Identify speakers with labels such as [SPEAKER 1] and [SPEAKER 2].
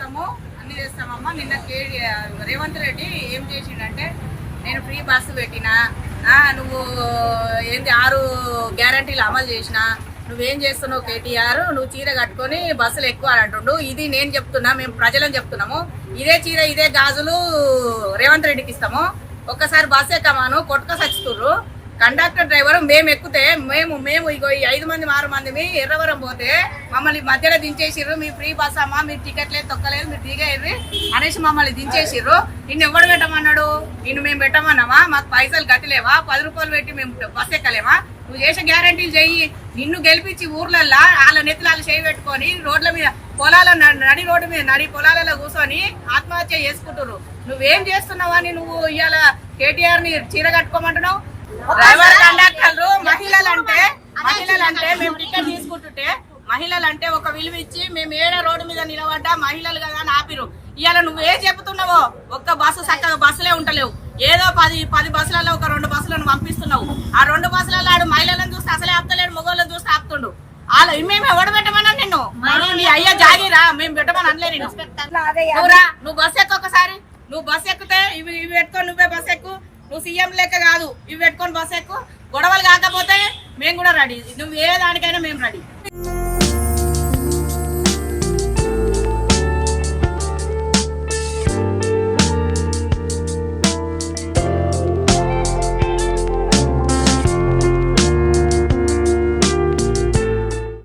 [SPEAKER 1] చేస్తాము, అన్ని చేస్తామమ్మా. నిన్న రేవంత్ రెడ్డి ఏం చేసిండంటే, నేను ఫ్రీ బస్సు పెట్టినా, నువ్వు ఏంది 6 గ్యారంటీలు అమలు చేసినా, నువ్వేం చేస్తున్నావు కేటీఆర్, నువ్వు చీర కట్టుకొని బస్సులు ఎక్కువ అని అంటుండు. ఇది నేను చెప్తున్నా, మేము ప్రజలను చెప్తున్నాము. ఇదే చీర ఇదే గాజులు రేవంత్ రెడ్డికి ఇస్తాము. ఒక్కసారి బస్సు ఎక్కమాను కొట్టుక సచ్చుతుర్రు. కండక్టర్ డ్రైవర్ మేము ఎక్కితే మేము ఇగో 5 మంది 6 మంది ఎర్రవరం పోతే మమ్మల్ని మధ్యలో దించేసిర్రు. మీ ఫ్రీ బస్ అమ్మా, మీరు టికెట్లేదు తొక్కలేదు, మీరు దిగేర్రి అనేసి మమ్మల్ని దించేసిర్రు. నిన్ను ఎవడు పెట్టమన్నాడు? నిన్ను మేము పెట్టమన్నామా? మాకు పైసలు గతిలేవా? 10 రూపాయలు పెట్టి మేము బస్ ఎక్కలేమా? నువ్వు చేసే గ్యారంటీలు చెయ్యి. నిన్ను గెలిపించి ఊర్లల్లో వాళ్ళ నెత్తులు చేయి పెట్టుకొని రోడ్ల మీద పొలాల నడి రోడ్డు మీద నడి పొలాలలో కూర్చొని ఆత్మహత్య చేసుకుంటున్నారు. నువ్వేం చేస్తున్నావని నువ్వు ఇవాళ కేటీఆర్ ని చీర కట్టుకోమంటున్నావు? డ్రైవర్ కండక్టర్లు మహిళలంటే మేము టికెట్ తీసుకుంటుంటే మహిళలంటే ఒక విలువ ఇచ్చి మేము ఏడ రోడ్డు మీద నిలబడ్డా మహిళలు కదా అని ఆపిరు. ఇవాళ నువ్వేం చెబుతున్నావో ఒక్క బస్సు చక్కగా బస్సులే ఉంటలేవు. ఏదో 10 బస్సులలో ఒక 2 బస్సులను పంపిస్తున్నావు. ఆ 2 బస్సులలో ఆడు మహిళలను చూస్తే అసలే ఆపుతలేడు, మగవాళ్ళని చూస్తే ఆపుతుండు. వాళ్ళు మేము ఎవడు పెట్టమన్నా నిన్ను? నీ అయ్యా జాగిరా, మేము పెట్టమని అనలే నిన్ను. నువ్వు బస్సు ఎక్కు, ఒకసారి నువ్వు బస్సు ఎక్కితే ఇవి పెట్టుకొని నువ్వే బస్సు ఎక్కు. నువ్వు సీఎం లెక్క కాదు, ఇవి పెట్టుకొని బస్సు ఎక్కు. గొడవలు కాకపోతే మేము కూడా రెడీ, నువ్వు ఏ దానికైనా మేము రెడీ.